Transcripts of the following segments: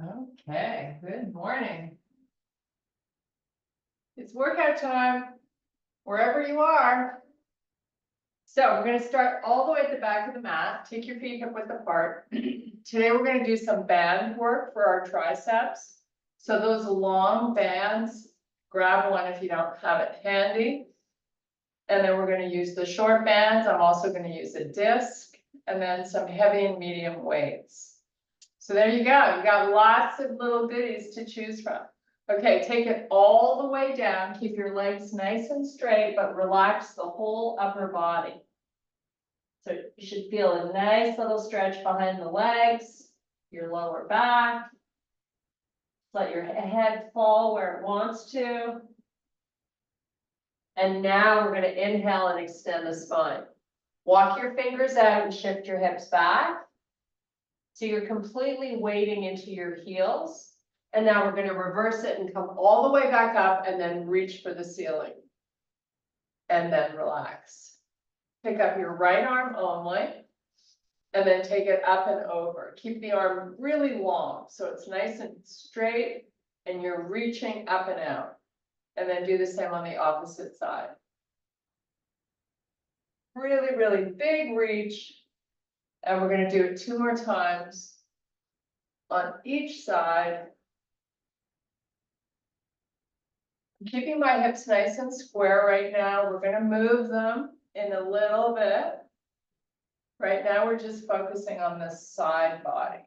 Okay, good morning. It's workout time, wherever you are. So we're gonna start all the way at the back of the mat. Take your feet hip width apart. Today, we're gonna do some band work for our triceps. So those long bands, grab one if you don't have it handy. And then we're gonna use the short bands. I'm also gonna use a disc and then some heavy and medium weights. So there you go. You got lots of little goodies to choose from. Okay, take it all the way down. Keep your legs nice and straight, but relax the whole upper body. So you should feel a nice little stretch behind the legs, your lower back. Let your head fall where it wants to. And now we're going to inhale and extend the spine. Walk your fingers out and shift your hips back. So you're completely weighting into your heels. And now we're going to reverse it and come all the way back up and then reach for the ceiling. And then relax. Pick up your right arm only. And then take it up and over. Keep the arm really long so it's nice and straight and you're reaching up and out. And then do the same on the opposite side. Really, really big reach. And we're going to do it 2 more times on each side. I'm keeping my hips nice and square right now. We're going to move them in a little bit. Right now, we're just focusing on the side body.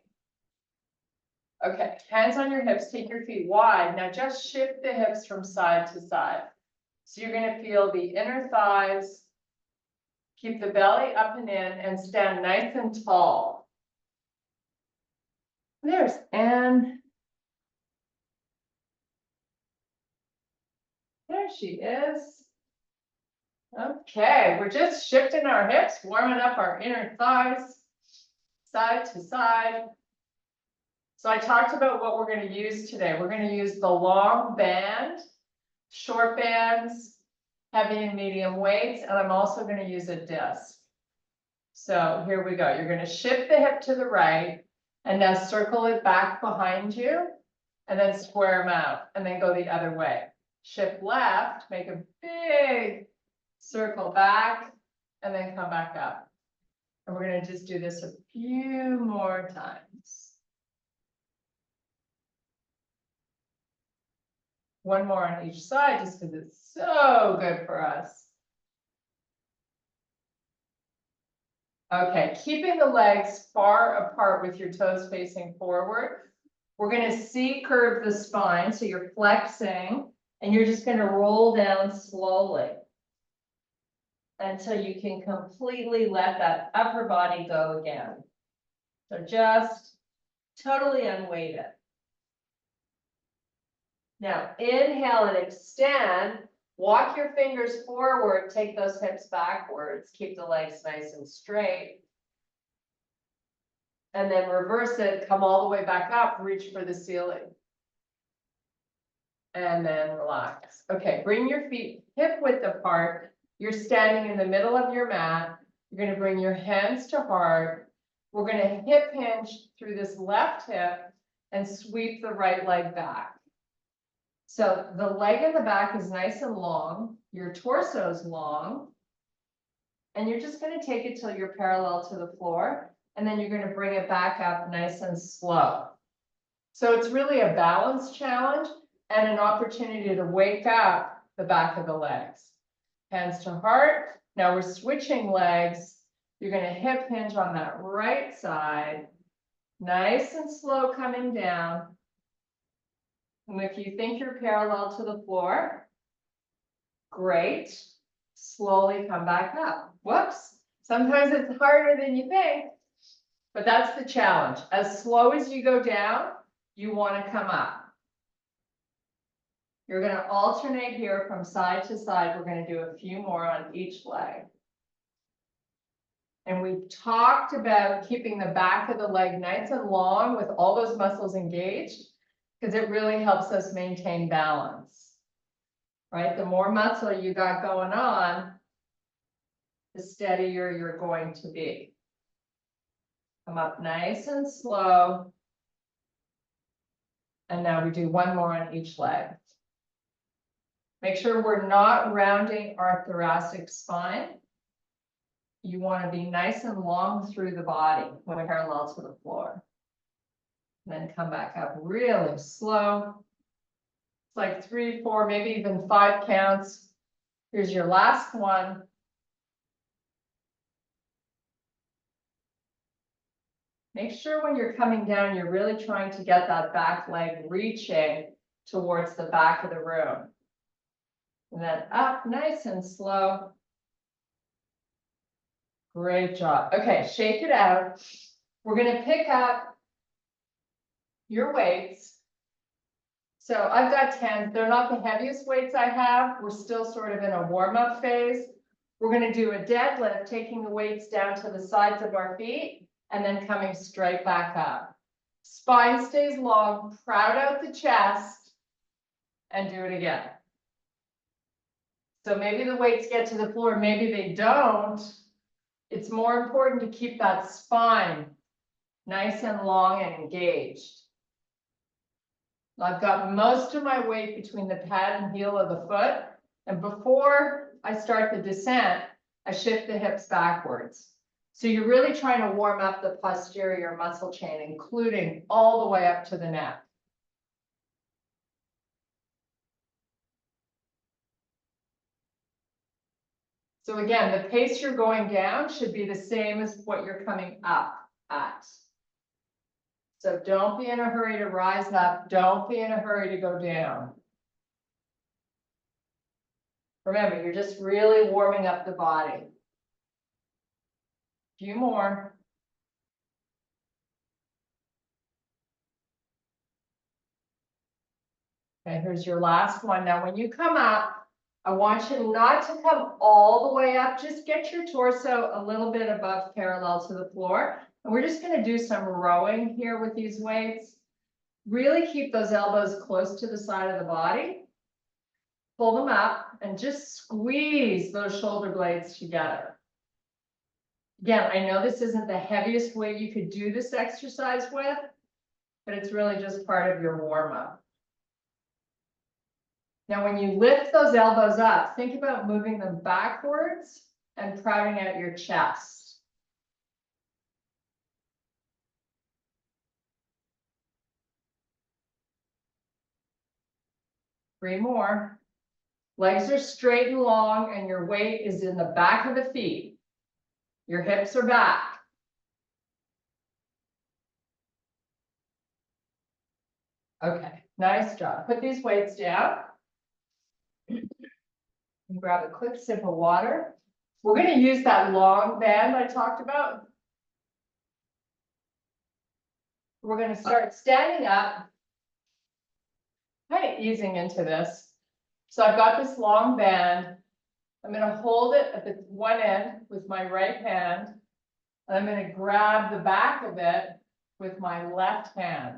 Okay, hands on your hips, take your feet wide. Now just shift the hips from side to side. So you're going to feel the inner thighs. Keep the belly up and in and stand nice and tall. There's Anne. There she is. Okay, we're just shifting our hips, warming up our inner thighs, side to side. So I talked about what we're going to use today. We're going to use the long band, short bands, heavy and medium weights, and I'm also going to use a disc. So here we go. You're going to shift the hip to the right and now circle it back behind you and then square them out and then go the other way. Shift left, make a big circle back and then come back up. And we're going to just do this a few more times. One more on each side just because it's so good for us. Okay, keeping the legs far apart with your toes facing forward. We're going to C-curve the spine, so you're flexing, and you're just going to roll down slowly until you can completely let that upper body go again. So just totally unweighted. Now, inhale and extend. Walk your fingers forward, take those hips backwards, keep the legs nice and straight. And then reverse it, come all the way back up, reach for the ceiling. And then relax. Okay, bring your feet hip width apart. You're standing in the middle of your mat. You're going to bring your hands to heart. We're going to hip hinge through this left hip and sweep the right leg back. So the leg in the back is nice and long, your torso is long, and you're just going to take it till you're parallel to the floor, and then you're going to bring it back up nice and slow. So it's really a balance challenge and an opportunity to wake up the back of the legs. Hands to heart. Now we're switching legs. You're going to hip hinge on that right side, nice and slow coming down. And if you think you're parallel to the floor, great. Slowly come back up. Whoops. Sometimes it's harder than you think, but that's the challenge. As slow as you go down, you want to come up. You're going to alternate here from side to side. We're going to do a few more on each leg. And we've talked about keeping the back of the leg nice and long with all those muscles engaged, because it really helps us maintain balance, right? The more muscle you got going on, the steadier you're going to be. Come up nice and slow. And now we do one more on each leg. Make sure we're not rounding our thoracic spine. You want to be nice and long through the body when parallel to the floor. Then come back up really slow. It's like 3, 4, maybe even 5 counts. Here's your last one. Make sure when you're coming down, you're really trying to get that back leg reaching towards the back of the room. And then up nice and slow. Great job. Okay, shake it out. We're going to pick up your weights. So I've got 10. They're not the heaviest weights I have. We're still sort of in a warm-up phase. We're going to do a deadlift, taking the weights down to the sides of our feet and then coming straight back up. Spine stays long, proud out the chest, and do it again. So maybe the weights get to the floor, maybe they don't. It's more important to keep that spine nice and long and engaged. I've got most of my weight between the pad and heel of the foot. And before I start the descent, I shift the hips backwards. So you're really trying to warm up the posterior muscle chain, including all the way up to the neck. So again, the pace you're going down should be the same as what you're coming up at. So don't be in a hurry to rise up. Don't be in a hurry to go down. Remember, you're just really warming up the body. A few more. Okay, here's your last one. Now, when you come up, I want you not to come all the way up. Just get your torso a little bit above parallel to the floor. And we're just going to do some rowing here with these weights. Really keep those elbows close to the side of the body. Pull them up and just squeeze those shoulder blades together. Again, I know this isn't the heaviest weight you could do this exercise with, but it's really just part of your warm-up. Now, when you lift those elbows up, think about moving them backwards and prouding out your chest. Three more. Legs are straight and long, and your weight is in the back of the feet. Your hips are back. Okay, nice job. Put these weights down. And grab a quick sip of water. We're going to use that long band I talked about. We're going to start standing up, kind of easing into this. So I've got this long band. I'm going to hold it at the one end with my right hand. And I'm going to grab the back of it with my left hand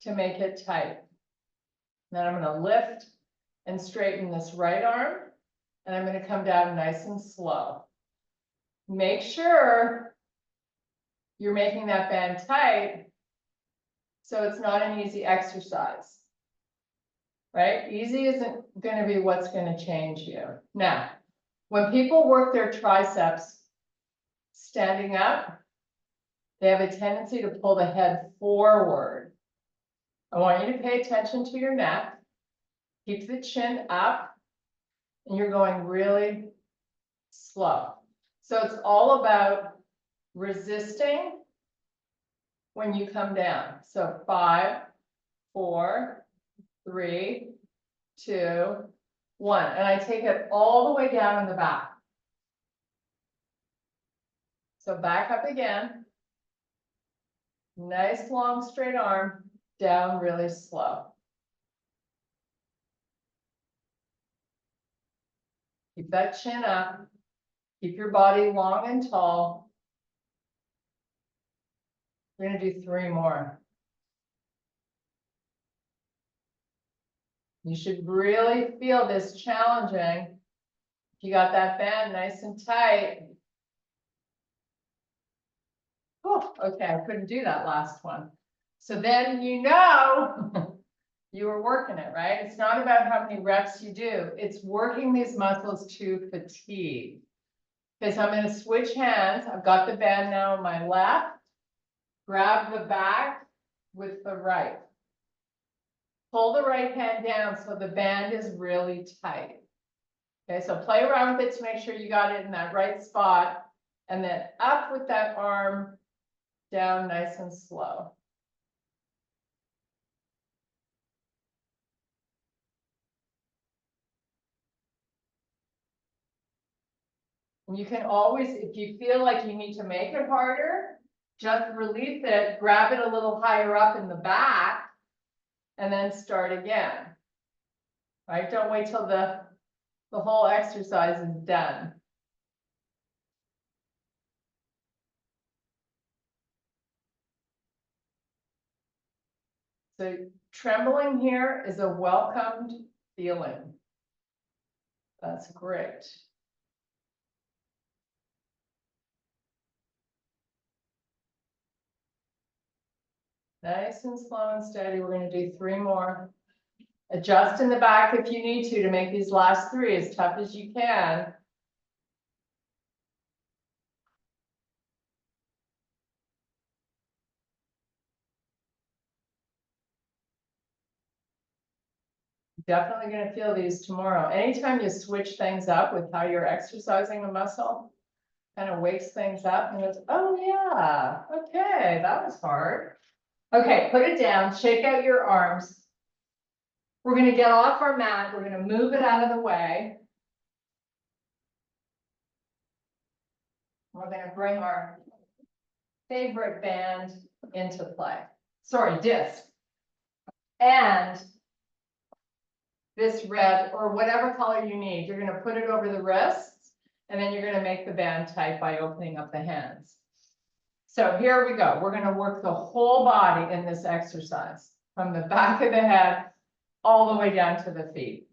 to make it tight. Then I'm going to lift and straighten this right arm. And I'm going to come down nice and slow. Make sure you're making that band tight so it's not an easy exercise. Right? Easy isn't going to be what's going to change you. Now, when people work their triceps standing up, they have a tendency to pull the head forward. I want you to pay attention to your neck. Keep the chin up. And you're going really slow. So it's all about resisting when you come down. So 5, 4, 3, 2, 1. And I take it all the way down in the back. So back up again. Nice long straight arm, down really slow. Keep that chin up. Keep your body long and tall. We're going to do 3 more. You should really feel this challenging. If you got that band nice and tight. Oh, okay, I couldn't do that last one. So then you know You were working it, right? It's not about how many reps you do. It's working these muscles to fatigue. Okay, so I'm going to switch hands. I've got the band now on my left. Grab the back with the right. Pull the right hand down so the band is really tight. Okay, so play around with it to make sure you got it in that right spot. And then up with that arm, down nice and slow. And you can always, if you feel like you need to make it harder, just release it, grab it a little higher up in the back, and then start again. Right? Don't wait till the whole exercise is done. So trembling here is a welcomed feeling. That's great. Nice and slow and steady. We're going to do 3 more. Adjust in the back if you need to make these last 3 as tough as you can. Definitely going to feel these tomorrow. Anytime you switch things up with how you're exercising a muscle, kind of wakes things up and goes, oh yeah, okay, that was hard. Okay, put it down, shake out your arms. We're going to get off our mat. We're going to move it out of the way. We're going to bring our favorite band into play. Sorry, disc. And this red or whatever color you need, you're going to put it over the wrists, and then you're going to make the band tight by opening up the hands. So here we go. We're going to work the whole body in this exercise, from the back of the head all the way down to the feet.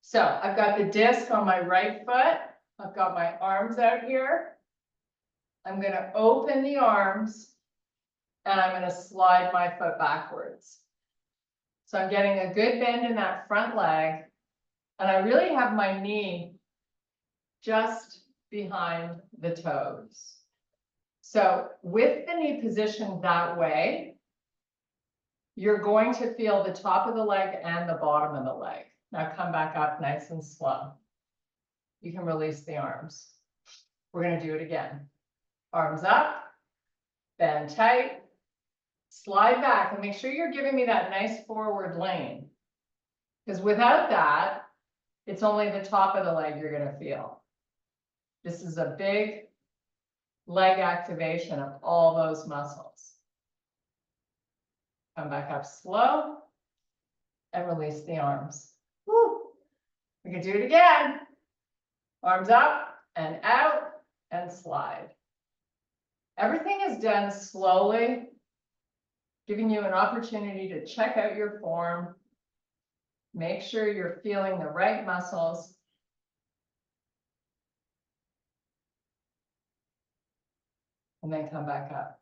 So I've got the disc on my right foot. I've got my arms out here. I'm going to open the arms, and I'm going to slide my foot backwards. So I'm getting a good bend in that front leg, and I really have my knee just behind the toes. So with the knee positioned that way, you're going to feel the top of the leg and the bottom of the leg. Now come back up nice and slow. You can release the arms. We're going to do it again. Arms up, bend tight, slide back, and make sure you're giving me that nice forward lean. Because without that, it's only the top of the leg you're going to feel. This is a big leg activation of all those muscles. Come back up slow and release the arms. Woo. We can do it again. Arms up and out and slide. Everything is done slowly, giving you an opportunity to check out your form. Make sure you're feeling the right muscles. And then come back up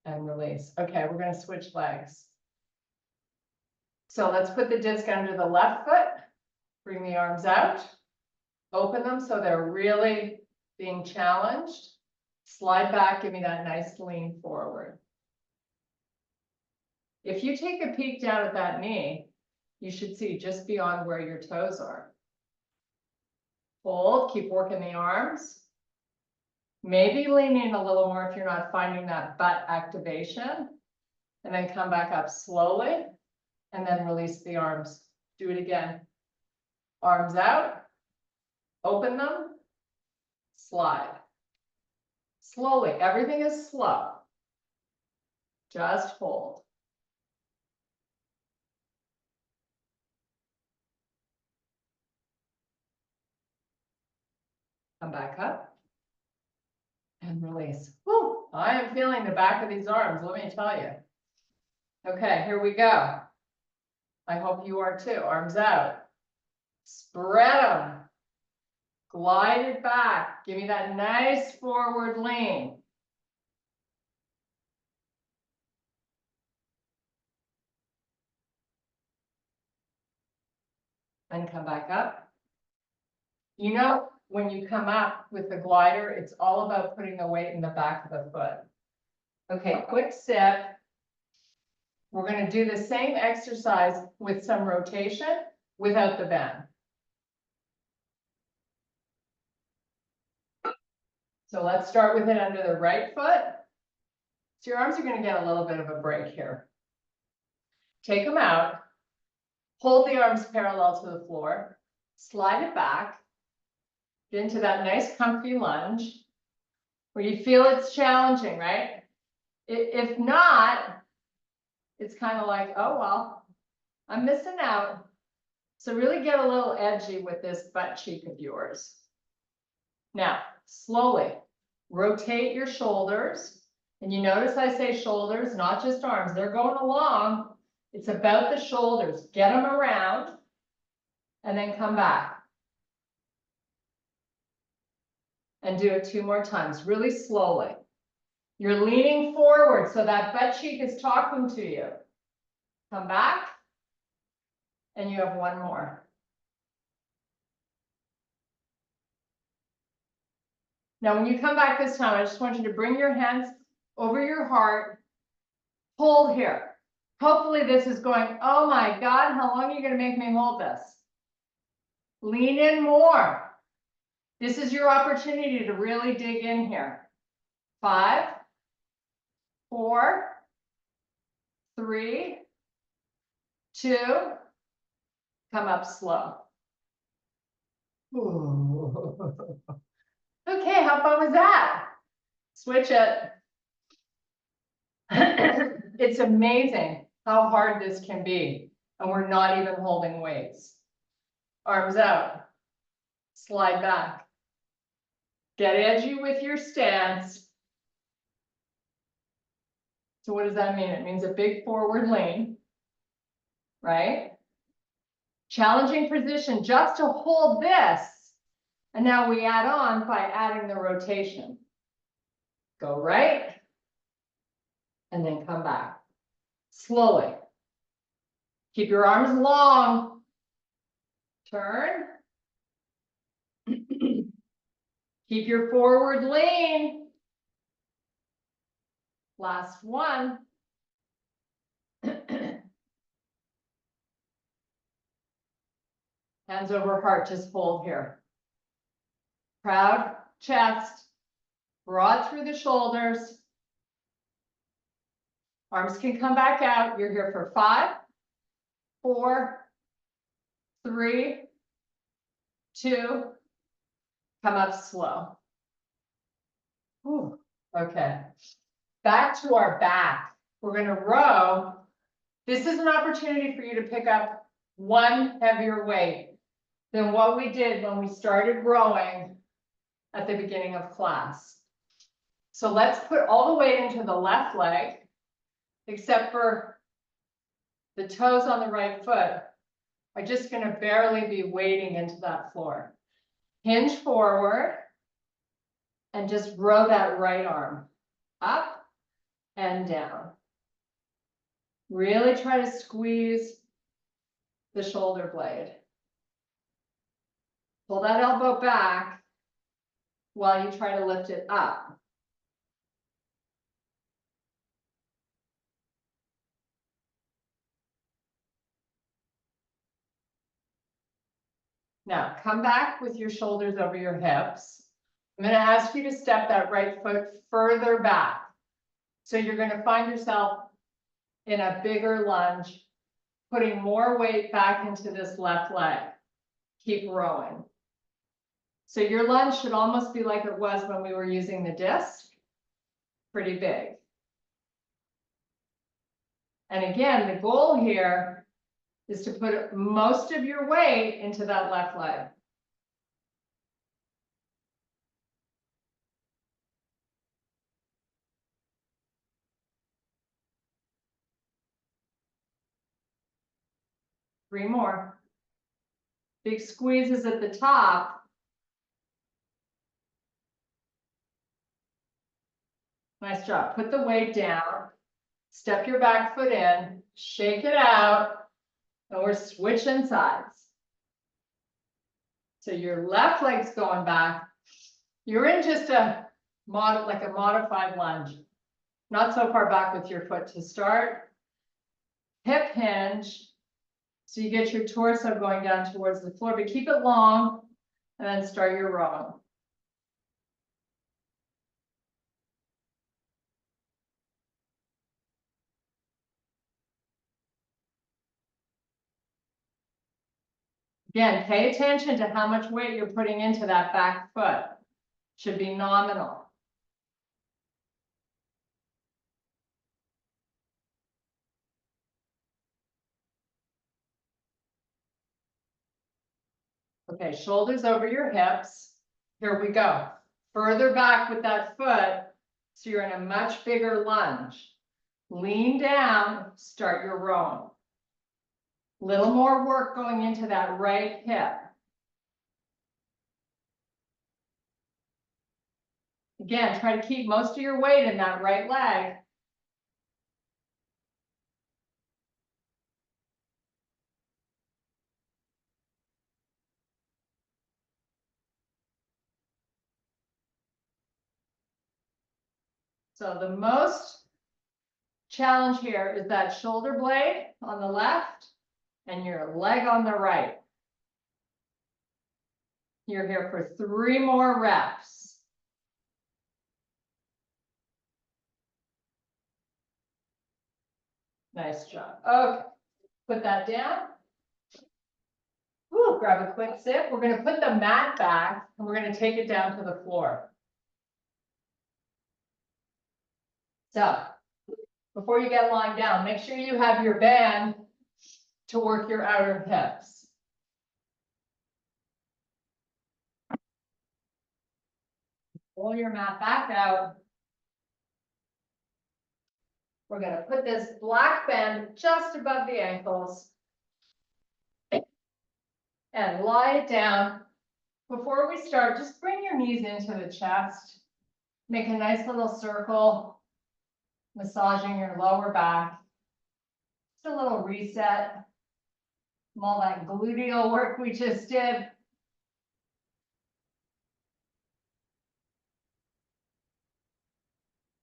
and release. Okay, we're going to switch legs. So let's put the disc under the left foot. Bring the arms out. Open them so they're really being challenged. Slide back, give me that nice lean forward. If you take a peek down at that knee, you should see just beyond where your toes are. Hold, keep working the arms. Maybe lean in a little more if you're not finding that butt activation. And then come back up slowly. And then release the arms. Do it again. Arms out. Open them. Slide. Slowly. Everything is slow. Just hold. Come back up. And release. Whew, I am feeling the back of these arms, let me tell you. Okay, here we go. I hope you are too. Arms out. Spread them. Glide it back. Give me that nice forward lean. and come back up. You know, when you come up with the glider, it's all about putting the weight in the back of the foot. Okay, quick sip. We're going to do the same exercise with some rotation without the bend. So let's start with it under the right foot. So your arms are going to get a little bit of a break here. Take them out. Hold the arms parallel to the floor. Slide it back. Get into that nice comfy lunge where you feel it's challenging, right? If not, it's kind of like, oh, well, I'm missing out. So really get a little edgy with this butt cheek of yours. Now, slowly rotate your shoulders. And you notice I say shoulders, not just arms. They're going along. It's about the shoulders. Get them around and then come back. And do it 2 more times, really slowly. You're leaning forward, so that butt cheek is talking to you. Come back, and you have 1 more. Now, when you come back this time, I just want you to bring your hands over your heart. Hold here. Hopefully this is going, oh my God, how long are you going to make me hold this? Lean in more. This is your opportunity to really dig in here. 5, 4, 3, 2, come up slow. Ooh. Okay, how fun was that? Switch it. It's amazing how hard this can be, and we're not even holding weights. Arms out, slide back. Get edgy with your stance. So what does that mean? It means a big forward lean, right? Challenging position just to hold this. And now we add on by adding the rotation. Go right, and then come back. Slowly. Keep your arms long. Turn. Keep your forward lean. Last one. Hands over heart, just hold here. Proud chest, broad through the shoulders. Arms can come back out. You're here for 5, 4, 3, 2, come up slow. Ooh, okay. Back to our back. We're going to row. This is an opportunity for you to pick up 1 heavier weight than what we did when we started rowing at the beginning of class. So let's put all the weight into the left leg, except for the toes on the right foot are just going to barely be wading into that floor. Hinge forward and just row that right arm up and down. Really try to squeeze the shoulder blade. Pull that elbow back while you try to lift it up. Now, come back with your shoulders over your hips. I'm going to ask you to step that right foot further back. So you're going to find yourself in a bigger lunge, putting more weight back into this left leg. Keep rowing. So your lunge should almost be like it was when we were using the disc. Pretty big. And again, the goal here is to put most of your weight into that left leg. Three more. Big squeezes at the top. Nice job. Put the weight down. Step your back foot in. Shake it out. And we're switching sides. So your left leg's going back. You're in just a modified lunge. Not so far back with your foot to start. Hip hinge. So you get your torso going down towards the floor, but keep it long, and then start your row. Again, pay attention to how much weight you're putting into that back foot. Should be nominal. Okay, shoulders over your hips. Here we go. Further back with that foot, so you're in a much bigger lunge. Lean down, start your rowing. Little more work going into that right hip. Again, try to keep most of your weight in that right leg. So the most challenge here is that shoulder blade on the left and your leg on the right. You're here for 3 more reps. Nice job. Okay, put that down. Ooh, grab a quick sip. We're going to put the mat back and we're going to take it down to the floor. So before you get lying down, make sure you have your band to work your outer hips. Pull your mat back out. We're going to put this black band just above the ankles and lie it down. Before we start, just bring your knees into the chest. Make a nice little circle, massaging your lower back. Just a little reset from all that gluteal work we just did.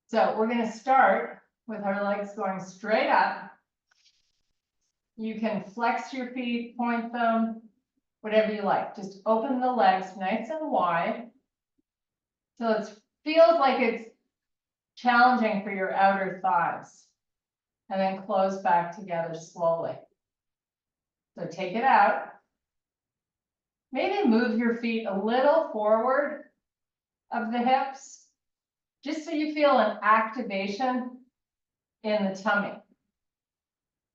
So we're going to start with our legs going straight up. You can flex your feet, point them, whatever you like. Just open the legs nice and wide. So it feels like it's challenging for your outer thighs. And then close back together slowly. So take it out. Maybe move your feet a little forward of the hips, just so you feel an activation in the tummy.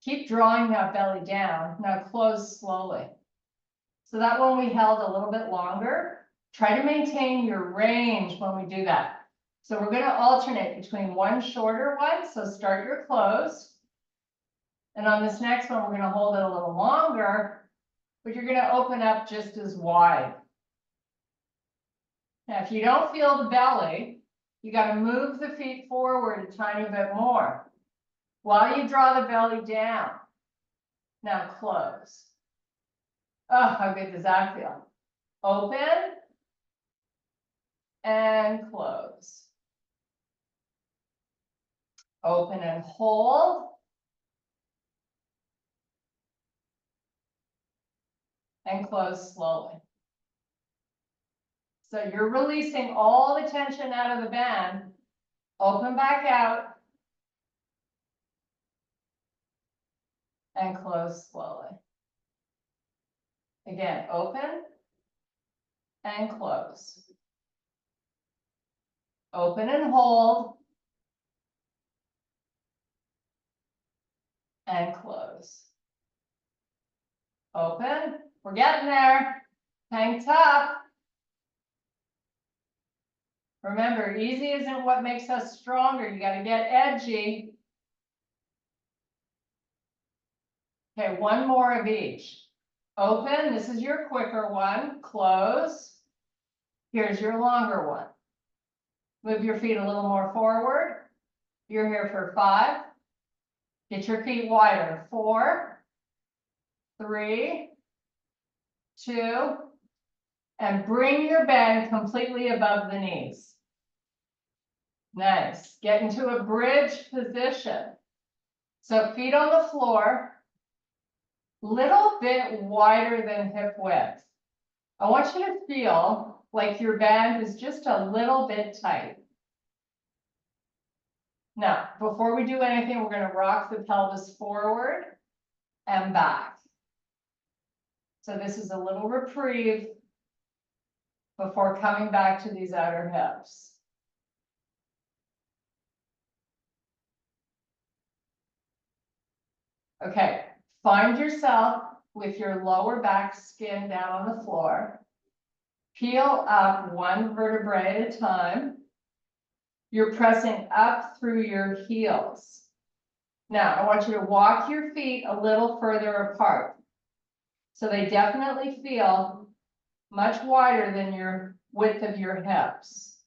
Keep drawing that belly down. Now close slowly. So that one we held a little bit longer. Try to maintain your range when we do that. So we're going to alternate between one shorter one. So start your close. And on this next one, we're going to hold it a little longer, but you're going to open up just as wide. Now, if you don't feel the belly, you got to move the feet forward a tiny bit more while you draw the belly down. Now close. Oh, how good does that feel? Open and close. Open and hold. And close slowly. So you're releasing all the tension out of the band. Open back out. And close slowly. Again, open and close. Open and hold. And close. Open. We're getting there. Hang tough. Remember, easy isn't what makes us stronger. You got to get edgy. Okay, one more of each. Open. This is your quicker one. Close. Here's your longer one. Move your feet a little more forward. You're here for 5. Get your feet wider. 4, 3, 2, And bring your bend completely above the knees. Nice. Get into a bridge position. So feet on the floor, little bit wider than hip width. I want you to feel like your band is just a little bit tight. Now, before we do anything, we're going to rock the pelvis forward and back. So this is a little reprieve before coming back to these outer hips. Okay, find yourself with your lower back skin down on the floor. Peel up one vertebrae at a time. You're pressing up through your heels. Now, I want you to walk your feet a little further apart. So they definitely feel much wider than your width of your hips.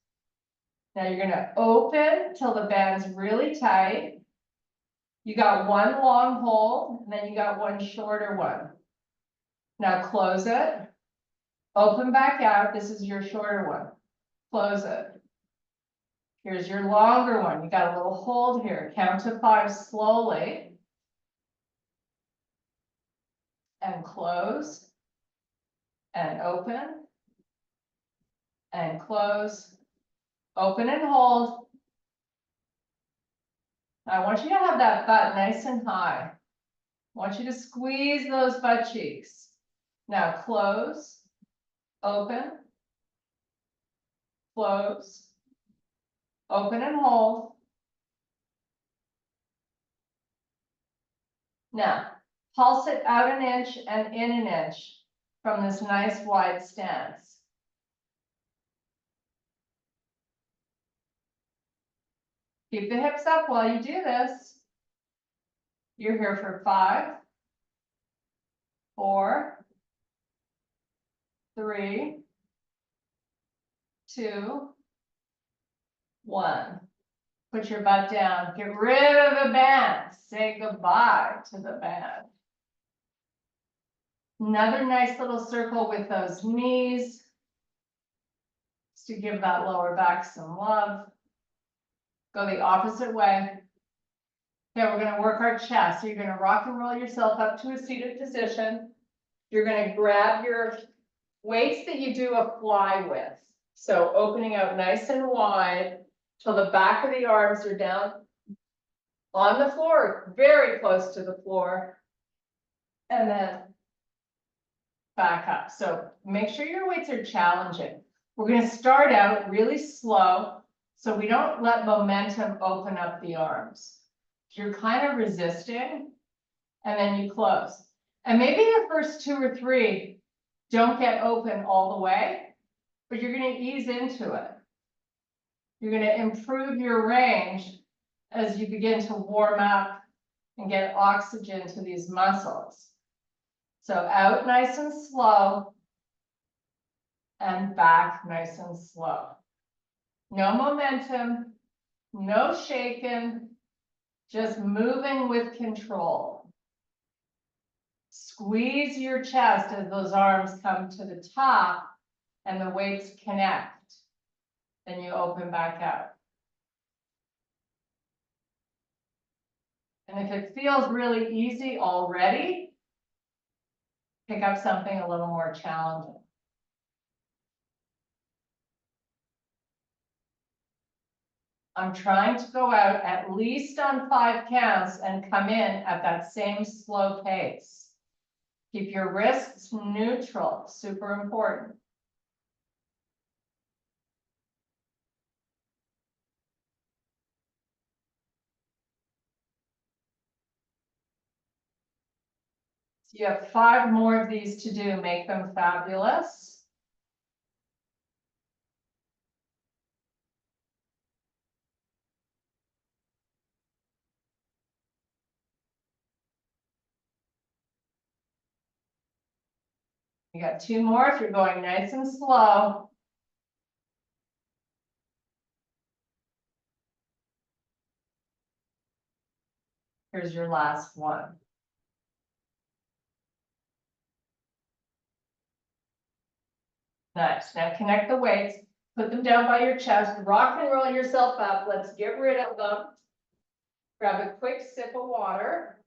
Now you're going to open till the band's really tight. You got one long hold, and then you got one shorter one. Now close it. Open back out. This is your shorter one. Close it. Here's your longer one. You got a little hold here. Count to 5 slowly. And close. And open. And close. Open and hold. I want you to have that butt nice and high. I want you to squeeze those butt cheeks. Now close, open, close, open and hold. Now, pulse it out an inch and in an inch from this nice wide stance. Keep the hips up while you do this. You're here for 5, 4, 3, 2, 1. Put your butt down. Get rid of the band. Say goodbye to the band. Another nice little circle with those knees, just to give that lower back some love. Go the opposite way. Okay, we're going to work our chest. So you're going to rock and roll yourself up to a seated position. You're going to grab your weights that you do a fly with. So opening out nice and wide till the back of the arms are down on the floor, very close to the floor. And then back up. So make sure your weights are challenging. We're going to start out really slow so we don't let momentum open up the arms. You're kind of resisting and then you close. And maybe the first 2 or 3 don't get open all the way, but you're going to ease into it. You're going to improve your range as you begin to warm up and get oxygen to these muscles. So out nice and slow and back nice and slow. No momentum, no shaking, just moving with control. Squeeze your chest as those arms come to the top and the weights connect. Then you open back out. And if it feels really easy already, pick up something a little more challenging. I'm trying to go out at least on 5 counts and come in at that same slow pace. Keep your wrists neutral, super important. So you have 5 more of these to do. Make them fabulous. You got 2 more if you're going nice and slow. Here's your last one. Nice. Now connect the weights, put them down by your chest, rock and roll yourself up. Let's get rid of them. Grab a quick sip of water.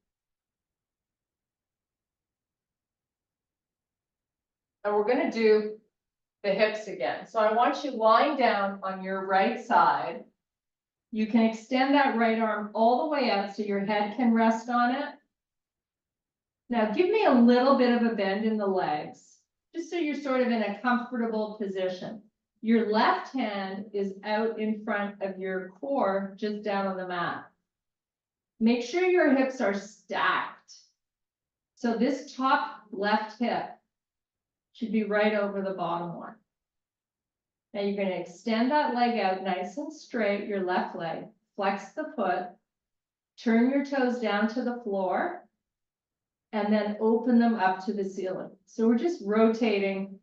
And we're gonna do the hips again. So I want you lying down on your right side. You can extend that right arm all the way out so your head can rest on it. Now give me a little bit of a bend in the legs, just so you're sort of in a comfortable position. Your left hand is out in front of your core, just down on the mat. Make sure your hips are stacked. So this top left hip should be right over the bottom one. Now you're going to extend that leg out nice and straight, your left leg, flex the foot, turn your toes down to the floor, and then open them up to the ceiling. So we're just rotating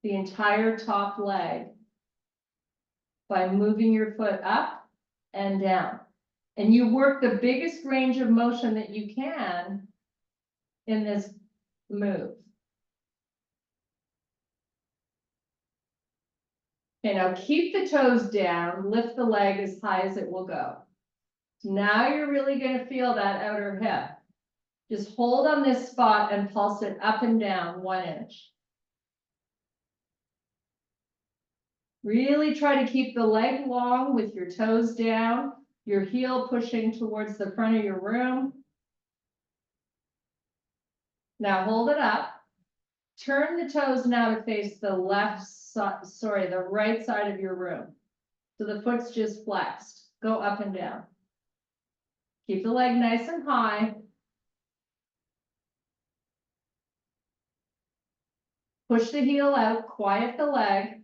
the entire top leg by moving your foot up and down. And you work the biggest range of motion that you can in this move. Okay, now keep the toes down, lift the leg as high as it will go. Now you're really going to feel that outer hip. Just hold on this spot and pulse it up and down 1 inch. Really try to keep the leg long with your toes down, your heel pushing towards the front of your room. Now hold it up. Turn the toes now to face the the right side of your room. So the foot's just flexed. Go up and down. Keep the leg nice and high. Push the heel out, quiet the leg.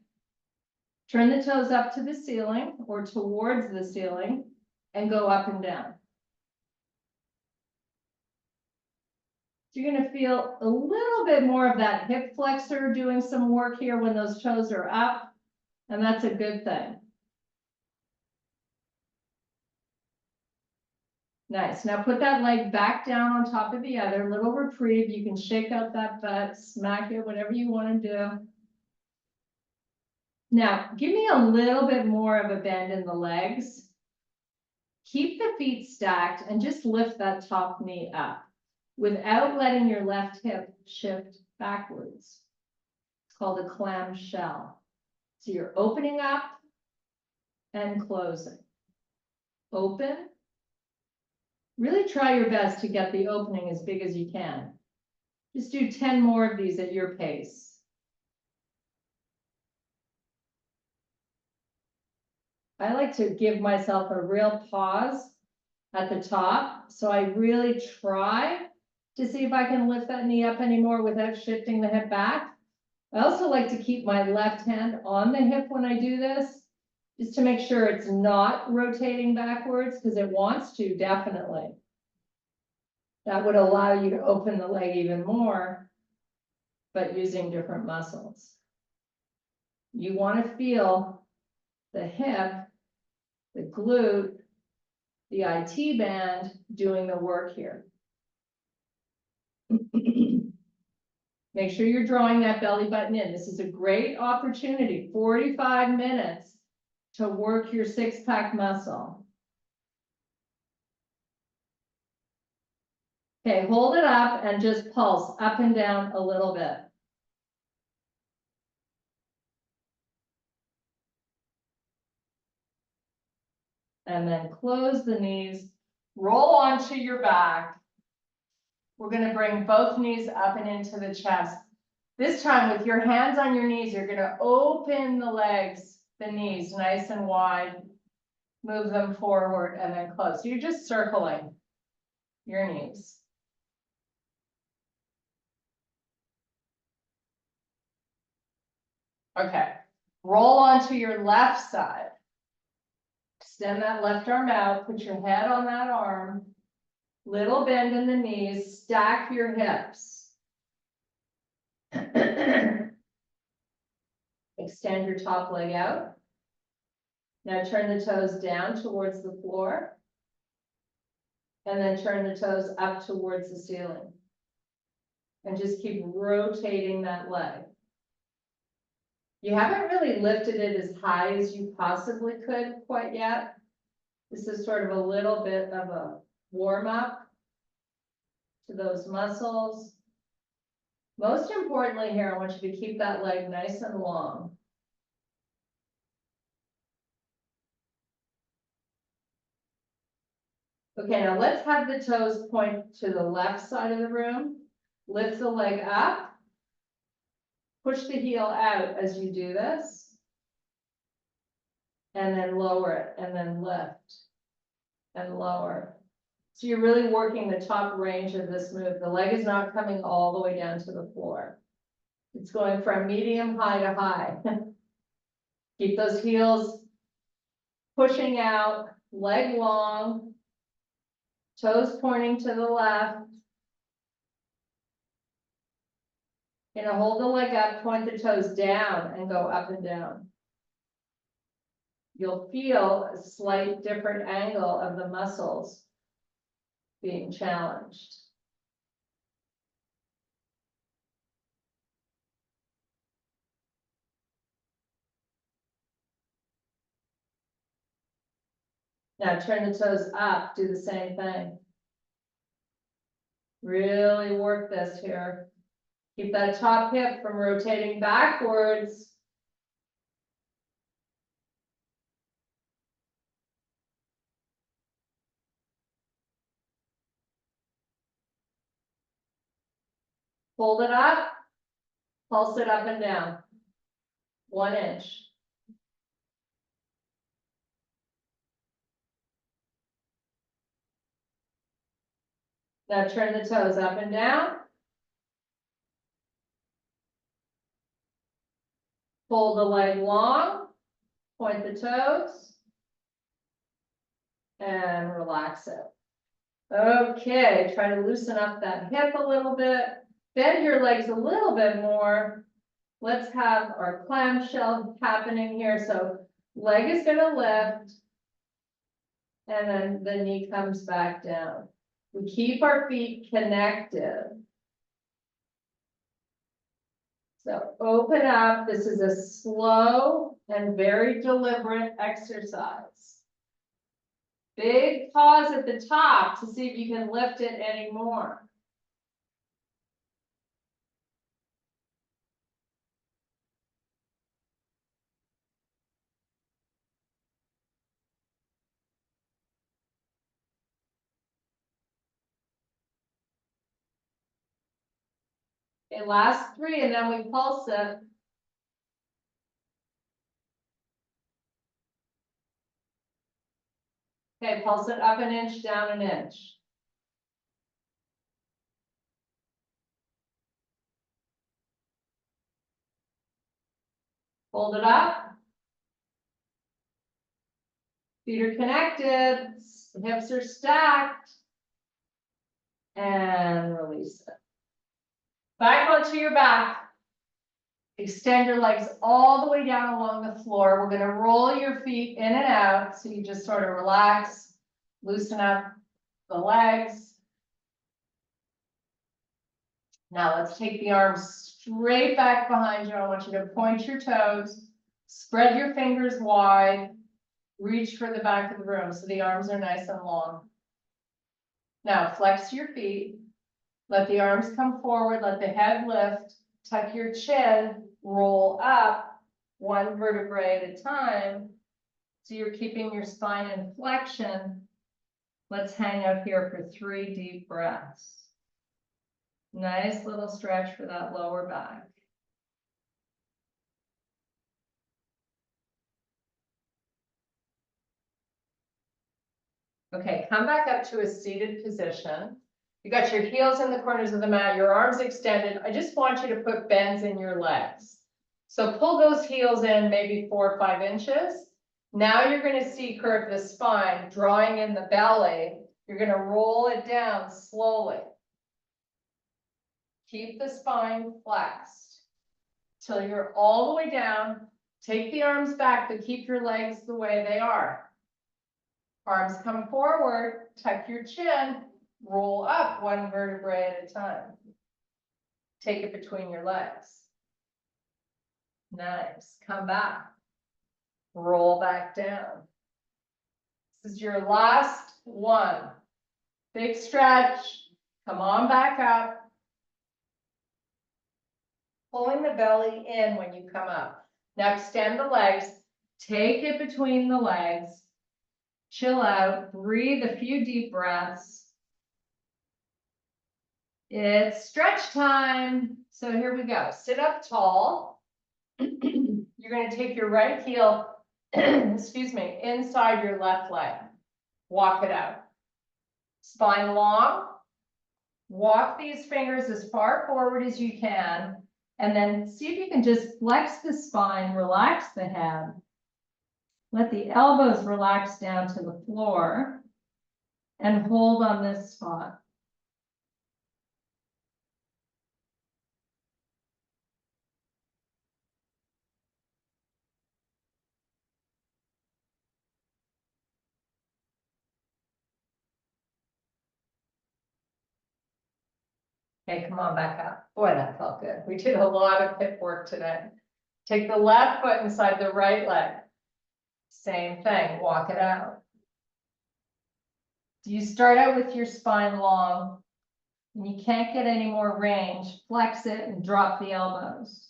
Turn the toes up to the ceiling or towards the ceiling and go up and down. So you're going to feel a little bit more of that hip flexor doing some work here when those toes are up, and that's a good thing. Nice. Now put that leg back down on top of the other, little reprieve. You can shake out that butt, smack it, whatever you want to do. Now, give me a little bit more of a bend in the legs. Keep the feet stacked and just lift that top knee up without letting your left hip shift backwards. It's called a clamshell. So you're opening up and closing. Open. Really try your best to get the opening as big as you can. Just do 10 more of these at your pace. I like to give myself a real pause at the top. So I really try to see if I can lift that knee up anymore without shifting the hip back. I also like to keep my left hand on the hip when I do this, just to make sure it's not rotating backwards, because it wants to, definitely. That would allow you to open the leg even more, but using different muscles. You want to feel the hip, the glute, the IT band doing the work here. Make sure you're drawing that belly button in. This is a great opportunity, 45 minutes to work your six-pack muscle. Okay, hold it up and just pulse up and down a little bit. And then close the knees, roll onto your back. We're going to bring both knees up and into the chest. This time with your hands on your knees, you're going to open the legs, the knees nice and wide, move them forward and then close. So you're just circling your knees. Okay, roll onto your left side. Extend that left arm out, put your head on that arm. Little bend in the knees, stack your hips. Extend your top leg out. Now turn the toes down towards the floor. And then turn the toes up towards the ceiling. And just keep rotating that leg. You haven't really lifted it as high as you possibly could quite yet. This is sort of a little bit of a warm up to those muscles. Most importantly here, I want you to keep that leg nice and long. Okay, now let's have the toes point to the left side of the room. Lift the leg up. Push the heel out as you do this. And then lower it, and then lift. And lower. So you're really working the top range of this move. The leg is not coming all the way down to the floor. It's going from medium high to high. Keep those heels pushing out, leg long, toes pointing to the left. You're gonna hold the leg up, point the toes down, and go up and down. You'll feel a slight different angle of the muscles being challenged. Now turn the toes up, do the same thing. Really work this here. Keep that top hip from rotating backwards. Hold it up, pulse it up and down. 1 inch. Now turn the toes up and down. Hold the leg long, point the toes, and relax it. Okay, try to loosen up that hip a little bit. Bend your legs a little bit more. Let's have our clamshell happening here. So leg is gonna lift, and then the knee comes back down. We keep our feet connected. So open up. This is a slow and very deliberate exercise. Big pause at the top to see if you can lift it anymore. Okay, last 3, and then we pulse it. Okay, pulse it up 1 inch, down 1 inch. Hold it up. Feet are connected, hips are stacked. And release it. Back onto your back. Extend your legs all the way down along the floor. We're going to roll your feet in and out. So you just sort of relax, loosen up the legs. Now let's take the arms straight back behind you. I want you to point your toes, spread your fingers wide, reach for the back of the room so the arms are nice and long. Now flex your feet, let the arms come forward, let the head lift, tuck your chin, roll up 1 vertebrae at a time. So you're keeping your spine in flexion. Let's hang out here for 3 deep breaths. Nice little stretch for that lower back. Okay, come back up to a seated position. You got your heels in the corners of the mat, your arms extended. I just want you to put bends in your legs. So pull those heels in maybe 4 or 5 inches. Now you're going to see curve the spine, drawing in the belly. You're going to roll it down slowly. Keep the spine flexed till you're all the way down. Take the arms back, but keep your legs the way they are. Arms come forward, tuck your chin, roll up 1 vertebrae at a time. Take it between your legs. Nice. Come back. Roll back down. This is your last one. Big stretch. Come on back up. Pulling the belly in when you come up. Now extend the legs. Take it between the legs. Chill out. Breathe a few deep breaths. It's stretch time. So here we go. Sit up tall. You're going to take your right heel, excuse me, inside your left leg. Walk it out. Spine long. Walk these fingers as far forward as you can. And then see if you can just flex the spine, relax the head. Let the elbows relax down to the floor. And hold on this spot. Okay, come on back up. Boy, that felt good. We did a lot of hip work today. Take the left foot inside the right leg. Same thing, walk it out. You start out with your spine long, and you can't get any more range. Flex it and drop the elbows.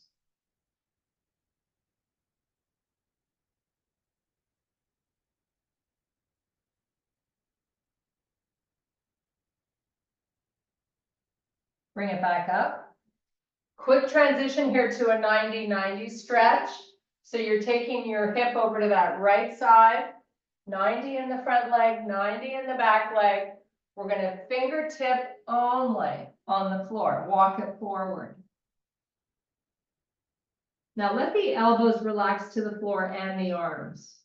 Bring it back up. Quick transition here to a 90-90 stretch. So you're taking your hip over to that right side, 90 in the front leg, 90 in the back leg. We're going to fingertip only on the floor. Walk it forward. Now let the elbows relax to the floor and the arms,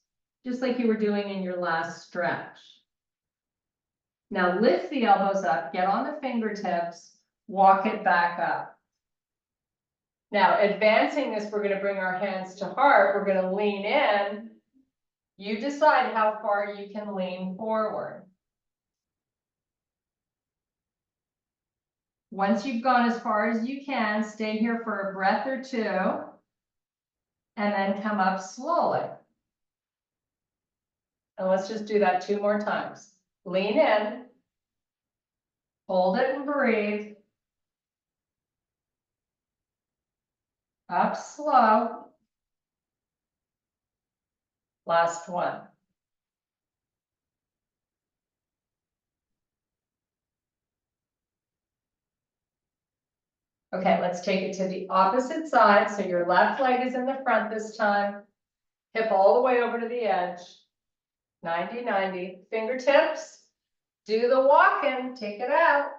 just like you were doing in your last stretch. Now lift the elbows up, get on the fingertips, walk it back up. Now advancing this, we're going to bring our hands to heart. We're going to lean in. You decide how far you can lean forward. Once you've gone as far as you can, stay here for a breath or two, and then come up slowly. And let's just do that 2 more times. Lean in, hold it and breathe. Up slow. Last one. Okay, let's take it to the opposite side. So your left leg is in the front this time. Hip all the way over to the edge. 90-90. Fingertips. Do the walk-in. Take it out.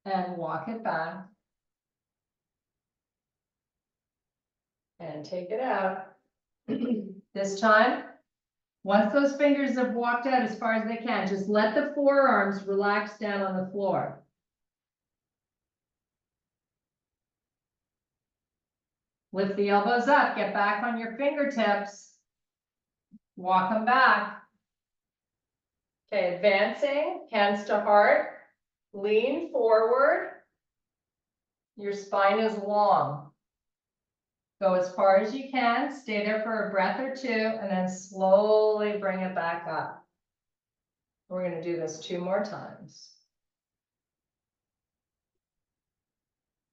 And walk it back. And take it out. This time, once those fingers have walked out as far as they can, just let the forearms relax down on the floor. Lift the elbows up, get back on your fingertips. Walk them back. Okay, advancing, hands to heart. Lean forward. Your spine is long. Go as far as you can, stay there for a breath or two, and then slowly bring it back up. We're going to do this 2 more times.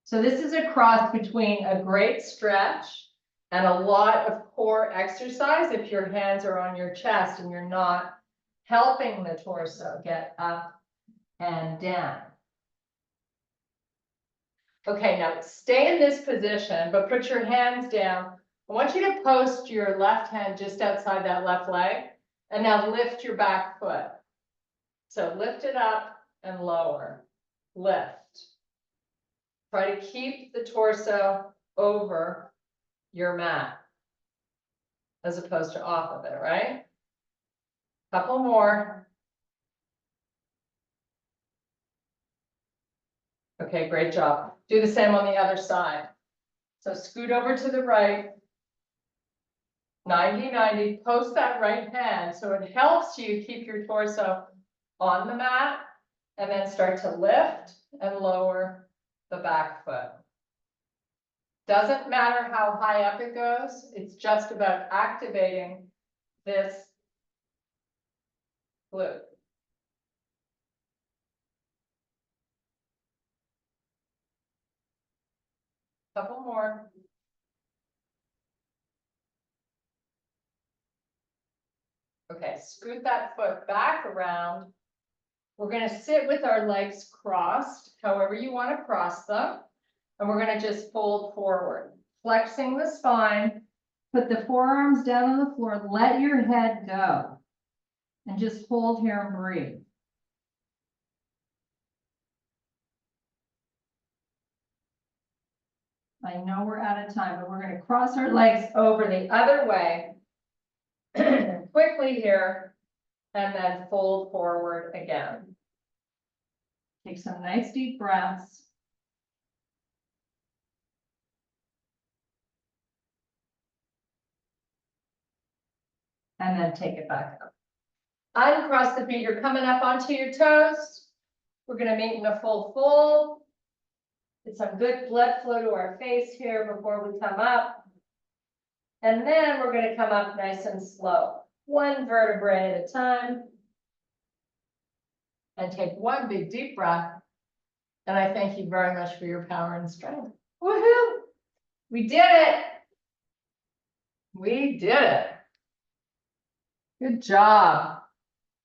So this is a cross between a great stretch and a lot of core exercise if your hands are on your chest and you're not helping the torso get up and down. Okay, now stay in this position, but put your hands down. I want you to post your left hand just outside that left leg, and now lift your back foot. So lift it up and lower. Lift. Try to keep the torso over your mat, as opposed to off of it, right? Couple more. Okay, great job. Do the same on the other side. So scoot over to the right. 90-90, post that right hand so it helps you keep your torso on the mat, and then start to lift and lower the back foot. Doesn't matter how high up it goes, it's just about activating this glute. Couple more. Okay, scoot that foot back around. We're gonna sit with our legs crossed, however you want to cross them. And we're gonna just fold forward, flexing the spine. Put the forearms down on the floor, let your head go. And just hold here and breathe. I know we're out of time, but we're gonna cross our legs over the other way. Quickly here, and then fold forward again. Take some nice deep breaths. And then take it back up. Uncross the feet, you're coming up onto your toes. We're gonna meet in a full fold. Get some good blood flow to our face here before we come up. And then we're gonna come up nice and slow, one vertebrae at a time. And take one big deep breath. And I thank you very much for your power and strength. Woohoo! We did it. We did it. Good job.